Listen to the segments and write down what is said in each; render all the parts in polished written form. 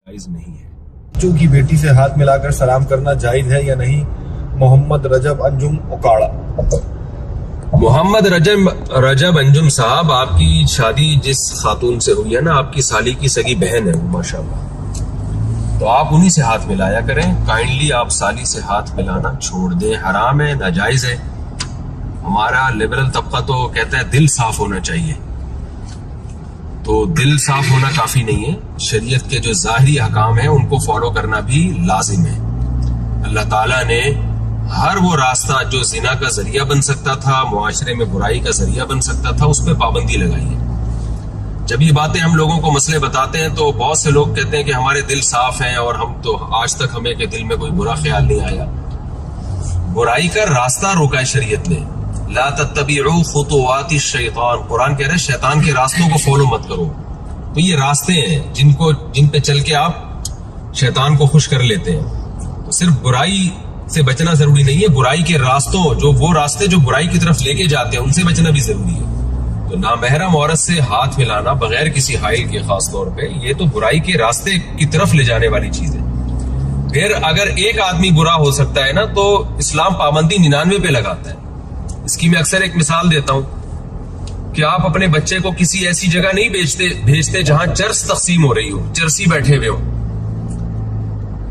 جائز نہیں ہے۔ بچوں کی بیٹی سے ہاتھ ملا کر سلام کرنا جائز ہے یا نہیں؟ محمد رجب انجم اکاڑا۔ محمد رجب انجم صاحب، آپ کی شادی جس خاتون سے ہوئی ہے نا، آپ کی سالی کی سگی بہن ہے وہ ماشاءاللہ، تو آپ انہی سے ہاتھ ملایا کریں۔ کائنڈلی آپ سالی سے ہاتھ ملانا چھوڑ دیں، حرام ہے، ناجائز ہے۔ ہمارا لبرل طبقہ تو کہتا ہے دل صاف ہونا چاہیے، تو دل صاف ہونا کافی نہیں ہے، شریعت کے جو ظاہری احکام ہیں ان کو فالو کرنا بھی لازم ہے۔ اللہ تعالیٰ نے ہر وہ راستہ جو زنا کا ذریعہ بن سکتا تھا، معاشرے میں برائی کا ذریعہ بن سکتا تھا، اس پہ پابندی لگائی ہے۔ جب یہ باتیں ہم لوگوں کو مسئلے بتاتے ہیں تو بہت سے لوگ کہتے ہیں کہ ہمارے دل صاف ہیں اور ہم تو آج تک ہمیں کہ دل میں کوئی برا خیال نہیں آیا۔ برائی کا راستہ روکا ہے شریعت نے، لا تتبعوا خطوات الشیطان، قرآن کہہ رہے ہیں شیطان کے راستوں کو فالو مت کرو۔ تو یہ راستے ہیں جن پہ چل کے آپ شیطان کو خوش کر لیتے ہیں۔ تو صرف برائی سے بچنا ضروری نہیں ہے، برائی کے راستوں، وہ راستے جو برائی کی طرف لے کے جاتے ہیں ان سے بچنا بھی ضروری ہے۔ تو نامحرم عورت سے ہاتھ ملانا بغیر کسی حائل کے، خاص طور پہ، یہ تو برائی کے راستے کی طرف لے جانے والی چیز ہے۔ پھر اگر ایک آدمی برا ہو سکتا ہے نا، تو اسلام پابندی 99 پہ لگاتا ہے۔ اس کی میں اکثر ایک مثال دیتا ہوں کہ آپ اپنے بچے کو کسی ایسی جگہ نہیں بھیجتے جہاں چرس تقسیم ہو رہی ہو، چرسی بیٹھے ہوئے ہو۔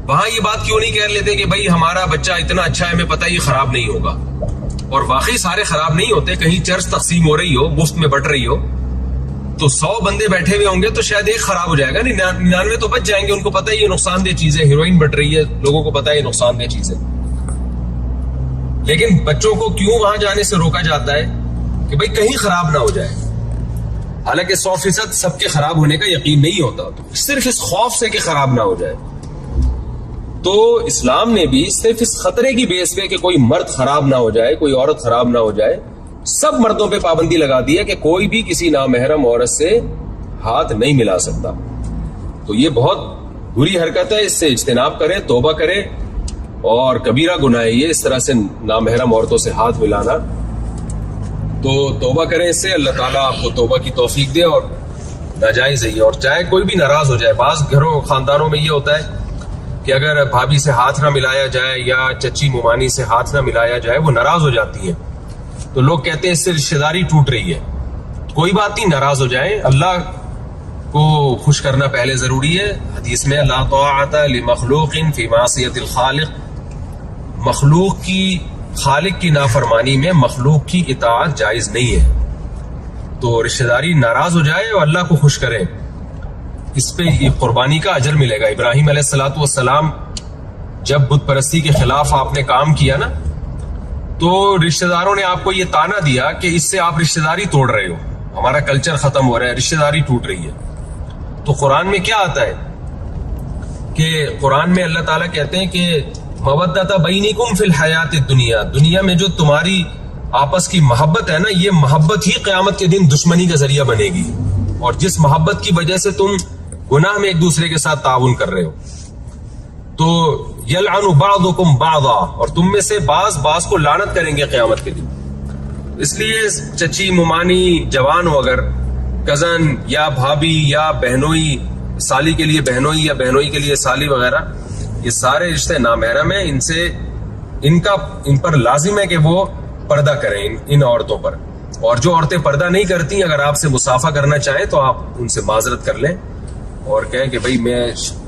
وہاں یہ بات کیوں نہیں کہہ لیتے کہ بھائی ہمارا بچہ اتنا اچھا ہے، ہمیں پتہ یہ خراب نہیں ہوگا، اور واقعی سارے خراب نہیں ہوتے۔ کہیں چرس تقسیم ہو رہی ہو، مفت میں بٹ رہی ہو، تو 100 بندے بیٹھے ہوئے ہوں گے تو شاید ایک خراب ہو جائے گا، 99 تو بچ جائیں گے۔ ان کو پتہ ہے یہ نقصان دہ چیز ہے، ہیروئن بٹ رہی ہے، لوگوں کو پتہ ہے یہ نقصان دہ چیز ہے۔ لیکن بچوں کو کیوں وہاں جانے سے روکا جاتا ہے کہ بھئی کہیں خراب نہ ہو جائے؟ حالانکہ 100% سب کے خراب ہونے کا یقین نہیں ہوتا، تو صرف اس خوف سے کہ خراب نہ ہو جائے۔ تو اسلام نے بھی صرف اس خطرے کی بیس پہ کہ کوئی مرد خراب نہ ہو جائے، کوئی عورت خراب نہ ہو جائے، سب مردوں پہ پابندی لگا دی ہے کہ کوئی بھی کسی نامحرم عورت سے ہاتھ نہیں ملا سکتا۔ تو یہ بہت بری حرکت ہے، اس سے اجتناب کریں، توبہ کریں، اور کبیرہ گناہ ہے یہ، اس طرح سے نامحرم عورتوں سے ہاتھ ملانا۔ تو توبہ کریں اس سے، اللہ تعالیٰ آپ کو توبہ کی توفیق دے، اور ناجائز ہے یہ۔ اور چاہے کوئی بھی ناراض ہو جائے، بعض گھروں خاندانوں میں یہ ہوتا ہے کہ اگر بھابھی سے ہاتھ نہ ملایا جائے یا چچی ممانی سے ہاتھ نہ ملایا جائے، وہ ناراض ہو جاتی ہے، تو لوگ کہتے ہیں اس سے رشتہ داری ٹوٹ رہی ہے۔ کوئی بات نہیں، ناراض ہو جائیں، اللہ کو خوش کرنا پہلے ضروری ہے۔ حدیث میں لا طاعۃ لمخلوق فی معصیۃ الخالق، مخلوق کی خالق کی نافرمانی میں مخلوق کی اطاعت جائز نہیں ہے۔ تو رشتہ داری ناراض ہو جائے اور اللہ کو خوش کرے، اس پہ یہ قربانی کا اجر ملے گا۔ ابراہیم علیہ السلام جب بت پرستی کے خلاف آپ نے کام کیا نا، تو رشتہ داروں نے آپ کو یہ تانا دیا کہ اس سے آپ رشتہ داری توڑ رہے ہو، ہمارا کلچر ختم ہو رہا ہے، رشتہ داری ٹوٹ رہی ہے۔ تو قرآن میں کیا آتا ہے کہ قرآن میں اللہ تعالیٰ کہتے ہیں کہ مودۃ بینکم فی الحیات الدنیا، دنیا میں جو تمہاری آپس کی محبت ہے نا، یہ محبت ہی قیامت کے دن دشمنی کا ذریعہ بنے گی، اور جس محبت کی وجہ سے تم گناہ میں ایک دوسرے کے ساتھ تعاون کر رہے ہو، تو یلعن بعضکم بعضا، اور تم میں سے بعض کو لعنت کریں گے قیامت کے دن۔ اس لیے چچی ممانی جوان ہو، اگر کزن یا بھابھی یا بہنوئی، سالی کے لیے بہنوئی یا بہنوئی کے لیے سالی وغیرہ، یہ سارے رشتے نامحرم ہیں، ان پر لازم ہے کہ وہ پردہ کریں ان عورتوں پر۔ اور جو عورتیں پردہ نہیں کرتی، اگر آپ سے مصافحہ کرنا چاہیں تو آپ ان سے معذرت کر لیں اور کہیں کہ بھئی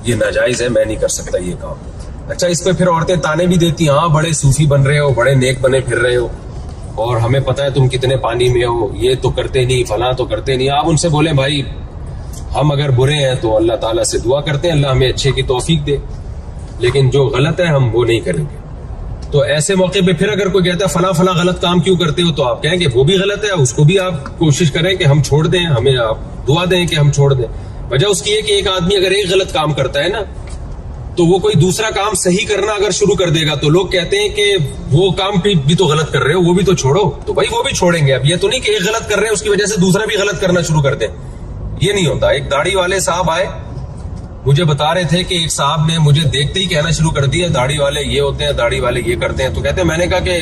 یہ ناجائز ہے، میں نہیں کر سکتا یہ کام۔ اچھا، اس پہ پھر عورتیں تانے بھی دیتی ہیں، ہاں بڑے صوفی بن رہے ہو، بڑے نیک بنے پھر رہے ہو، اور ہمیں پتہ ہے تم کتنے پانی میں ہو، یہ تو کرتے نہیں، فلاں تو کرتے نہیں۔ آپ ان سے بولیں بھائی ہم اگر برے ہیں تو اللہ تعالیٰ سے دعا کرتے ہیں اللہ ہمیں اچھے کی توفیق دے، لیکن جو غلط ہے ہم وہ نہیں کریں گے۔ تو ایسے موقع پہ پھر اگر کوئی کہتا ہے فلاں غلط کام کیوں کرتے ہو، تو آپ کہیں کہ وہ بھی غلط ہے، اس کو بھی آپ کوشش کریں کہ ہم چھوڑ دیں، ہمیں آپ دعا دیں کہ ہم چھوڑ دیں۔ وجہ اس کی ہے کہ ایک آدمی اگر ایک غلط کام کرتا ہے نا، تو وہ کوئی دوسرا کام صحیح کرنا اگر شروع کر دے گا تو لوگ کہتے ہیں کہ وہ کام بھی تو غلط کر رہے ہو، وہ بھی تو چھوڑو، تو بھائی وہ بھی چھوڑیں گے۔ اب یہ تو نہیں کہ ایک غلط کر رہے ہیں اس کی وجہ سے دوسرا بھی غلط کرنا شروع کر دیں، یہ نہیں ہوتا۔ ایک داڑھی والے صاحب آئے، مجھے بتا رہے تھے کہ ایک صاحب نے مجھے دیکھتے ہی کہنا شروع کر دیا داڑھی والے یہ ہوتے ہیں، داڑھی والے یہ کرتے ہیں۔ تو کہتے ہیں، میں نے کہا کہ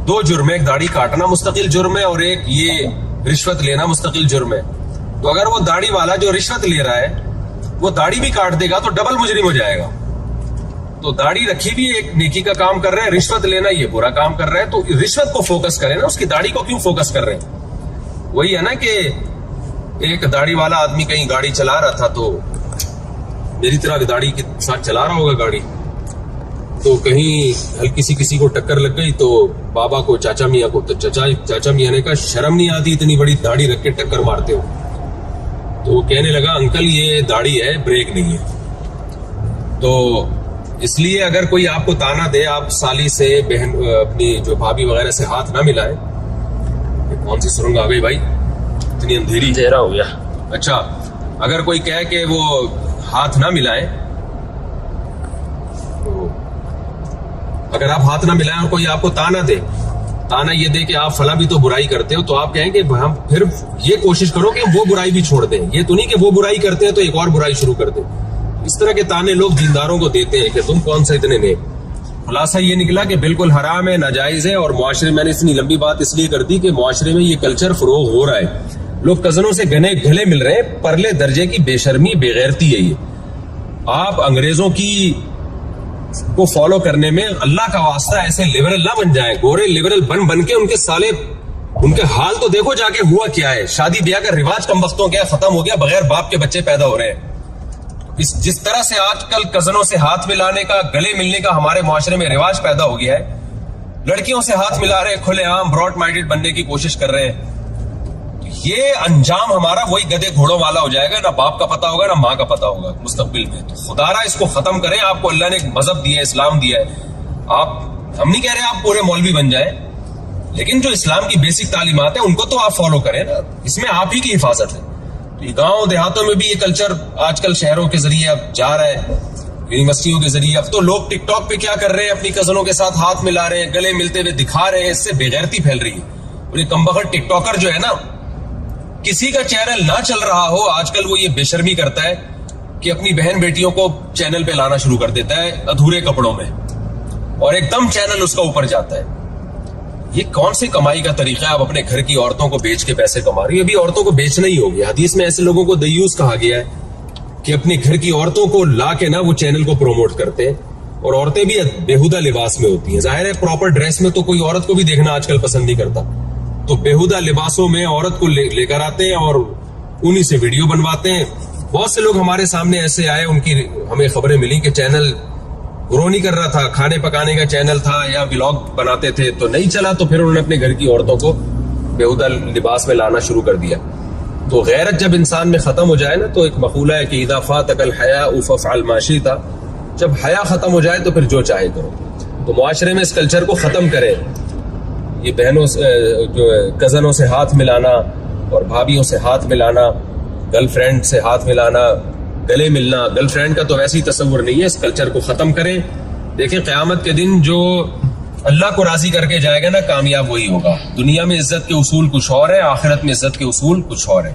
2 جرم ہے، ایک داڑھی کاٹنا مستقل جرم ہے اور ایک یہ رشوت لینا مستقل جرم ہے۔ تو اگر وہ داڑھی والا جو رشوت لے رہا ہے وہ داڑھی بھی کاٹ دے گا تو ڈبل مجرم ہو جائے گا. تو داڑھی رکھی بھی ایک نیکی کا کام کر رہے ہیں, رشوت لینا یہ برا کام کر رہے ہیں. تو رشوت کو فوکس کریں نا, اس کی داڑھی کو کیوں فوکس کر رہے ہیں؟ وہی ہے نا کہ ایک داڑھی والا آدمی کہیں گاڑی چلا رہا تھا, تو میری طرح داڑھی کے ساتھ چلا رہا ہوگا گاڑی, تو کہیں ہلکی سی کسی کو ٹکر لگ گئی, تو بابا کو, چاچا میاں کو, تو چاچا میاں نے کہا شرم نہیں آتی اتنی بڑی داڑھی رکھ کے ٹکر مارتے ہو؟ تو وہ کہنے لگا انکل یہ داڑھی ہے, بریک نہیں ہے. تو اس لیے اگر کوئی آپ کو تانا دے, آپ سالی سے, بہن, اپنی جو بھابھی وغیرہ سے ہاتھ نہ ملائیں. کون سی سرنگ آ گئی بھائی, اتنی اندھیری, اندھیرا ہو گیا. اچھا, اگر کوئی کہے کہ وہ ہاتھ نہ ملائیں, تو اگر آپ ہاتھ نہ ملائیں اور کوئی آپ کو تانا دے, تانا یہ دے کہ آپ فلاں بھی تو برائی کرتے ہو, تو آپ کہیں کہ ہم پھر یہ کوشش کرو کہ وہ برائی بھی چھوڑ دیں. یہ تو نہیں کہ وہ برائی کرتے ہیں تو ایک اور برائی شروع کر دیں. اس طرح کے تانے لوگ دینداروں کو دیتے ہیں کہ تم کون سا اتنے نیک. خلاصہ یہ نکلا کہ بالکل حرام ہے, ناجائز ہے. اور معاشرے میں نے اتنی لمبی بات اس لیے کر دی کہ معاشرے میں یہ کلچر فروغ ہو رہا ہے. لوگ کزنوں سے گلے مل رہے ہیں. پرلے درجے کی بے شرمی, بے غیرتی ہے یہ. آپ انگریزوں کی کو فالو کرنے میں اللہ کا واسطہ ایسے لبرل نہ بن جائیں. گورے لبرل بن کے ان کے سالے, ان کے حال تو دیکھو جا کے ہوا کیا ہے. شادی بیاہ کا رواج کم وقتوں کیا ختم ہو گیا, بغیر باپ کے بچے پیدا ہو رہے ہیں. جس طرح سے آج کل کزنوں سے ہاتھ ملانے کا, گلے ملنے کا ہمارے معاشرے میں رواج پیدا ہو گیا ہے, لڑکیوں سے ہاتھ ملا رہے, کھلے عام براڈ مائنڈڈ بننے کی کوشش کر رہے ہیں. یہ انجام ہمارا وہی گدے گھوڑوں والا ہو جائے گا. نہ باپ کا پتہ ہوگا, نہ ماں کا پتہ ہوگا مستقبل میں. تو خدا را اس کو ختم کریں. آپ کو اللہ نے ایک مذہب دیا ہے, اسلام دیا ہے. ہم نہیں کہہ رہے آپ پورے مولوی بن جائیں, لیکن جو اسلام کی بیسک تعلیمات ہیں ان کو تو آپ فالو کریں نا. اس میں آپ ہی کی حفاظت ہے. گاؤں دیہاتوں میں بھی یہ کلچر آج کل شہروں کے ذریعے اب جا رہا ہے, یونیورسٹیوں کے ذریعے. اب تو لوگ ٹک ٹاک پہ کیا کر رہے ہیں, اپنی کزنوں کے ساتھ ہاتھ ملا رہے ہیں, گلے ملتے ہوئے دکھا رہے ہیں. اس سے بے غیرتی پھیل رہی ہے. اور یہ کمبخت ٹک ٹاکر جو ہے نا, کسی کا چینل نہ چل رہا ہو آج کل, وہ یہ بے شرمی کرتا ہے کہ اپنی بہن بیٹیوں کو چینل پہ لانا شروع کر دیتا ہے ادھورے کپڑوں میں, اور ایک دم چینل اس کا اوپر جاتا ہے. یہ کون سی کمائی کا طریقہ ہے؟ آپ اپنے گھر کی عورتوں کو بیچ کے پیسے کما رہی ہیں. ابھی عورتوں کو بیچنا ہی ہو گیا. حدیث میں ایسے لوگوں کو دیوس کہا گیا ہے کہ اپنے گھر کی عورتوں کو لا کے نا وہ چینل کو پروموٹ کرتے ہیں. اور عورتیں بھی بےہودہ لباس میں ہوتی ہیں. ظاہر ہے پراپر ڈریس میں تو کوئی عورت کو بھی دیکھنا آج کل پسند نہیں کرتا, تو بےہودہ لباسوں میں عورت کو لے کر آتے ہیں اور انہی سے ویڈیو بنواتے ہیں. بہت سے لوگ ہمارے سامنے ایسے آئے, ان کی ہمیں خبریں ملی کہ چینل گرو نہیں کر رہا تھا, کھانے پکانے کا چینل تھا یا ولاگ بناتے تھے, تو نہیں چلا, تو پھر انہوں نے اپنے گھر کی عورتوں کو بےہودہ لباس میں لانا شروع کر دیا. تو غیرت جب انسان میں ختم ہو جائے نا, تو ایک مقولہ ہے کہ اذا فاتک الحیاء فافعل ما شئت, جب حیا ختم ہو جائے تو پھر جو چاہے کرو. تو معاشرے میں اس کلچر کو ختم کریں. یہ بہنوں سے, جو کزنوں سے ہاتھ ملانا اور بھابھیوں سے ہاتھ ملانا, گرل فرینڈ سے ہاتھ ملانا, گلے ملنا, گرل فرینڈ کا تو ویسے ہی تصور نہیں ہے. اس کلچر کو ختم کریں. دیکھیں قیامت کے دن جو اللہ کو راضی کر کے جائے گا نا, کامیاب وہی ہوگا. دنیا میں عزت کے اصول کچھ اور ہے, آخرت میں عزت کے اصول کچھ اور ہے.